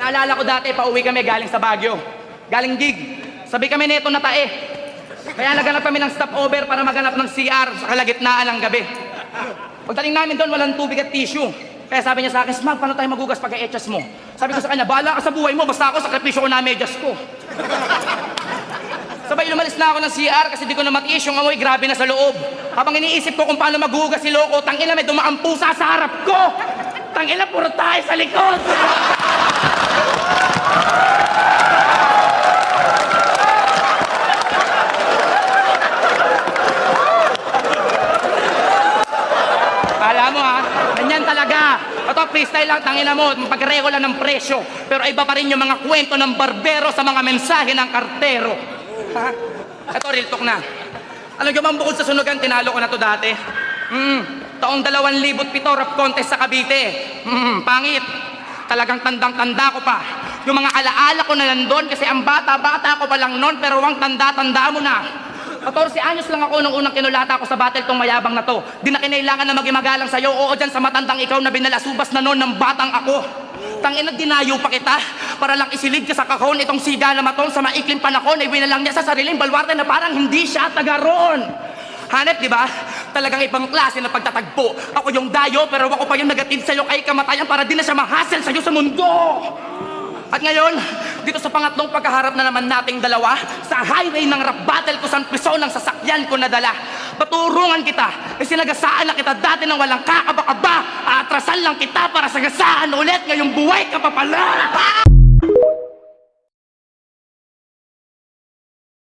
Naalala ko dati, pauwi kami galing sa Baguio. Galing gig. Sabi kami nito na tae. Kaya naganap kami ng stopover para maganap ng CR sa kalagitnaan ng gabi. Pagdating namin doon, walang tubig at tissue. Kaya sabi niya sa akin, Smag, paano tayo magugas pagka-etchas mo? Sabi ko sa kanya, bahala ka sa buhay mo, basta ako, sakripisyo ko na medyas ko. Sabay lumalis na ako ng CR kasi di ko na matiis yung amoy, grabe na sa loob. Habang iniisip ko kung paano magugas si Loco, tangina may dumaang pusa sa harap ko! Tangina, puro tayo sa likod! Kala mo ha, ganyan talaga. Ito, freestyle lang, tangina mo, pag-reko lang ng presyo. Pero iba pa rin yung mga kwento ng barbero sa mga mensahe ng kartero. Ha? Ito, real talk na. Alam nyo bang bukod sa sunugan, tinalo ko na to dati? Taong 2007 rap contest sa Cavite. Pangit. Talagang tandang-tanda ko pa. Yung mga alaala ko na nandun kasi ang bata-bata ko pa lang nun pero ang tanda-tanda mo na. 14 anyos lang ako nung unang kinulata ko sa battle tong mayabang na to. Di na kinailangan na maging magalang sa'yo. Oo dyan sa matandang ikaw na binalasubas na noon ng batang ako. Tangina, dinayo pa kita para lang isilid ka sa kahon itong siga na maton sa maikling panahon ay winalang niya sa sariling balwarte na parang hindi siya taga roon. Hanep, di ba? Talagang ibang klase na pagtatagpo. Ako yung dayo pero ako pa yung nagatid sa'yo kay kamatayan para di na siya ma-hassle sa'yo sa mundo. At ngayon, dito sa pangatlong pagkaharap na naman nating dalawa, sa highway ng rap battle ko sa piso ng sasakyan ko nadala. Paturungan kita, sinagasaan na kita dati nang walang kakaba-kaba. Aatrasan lang kita para sagasaan ulit ngayong buhay ka pa pala.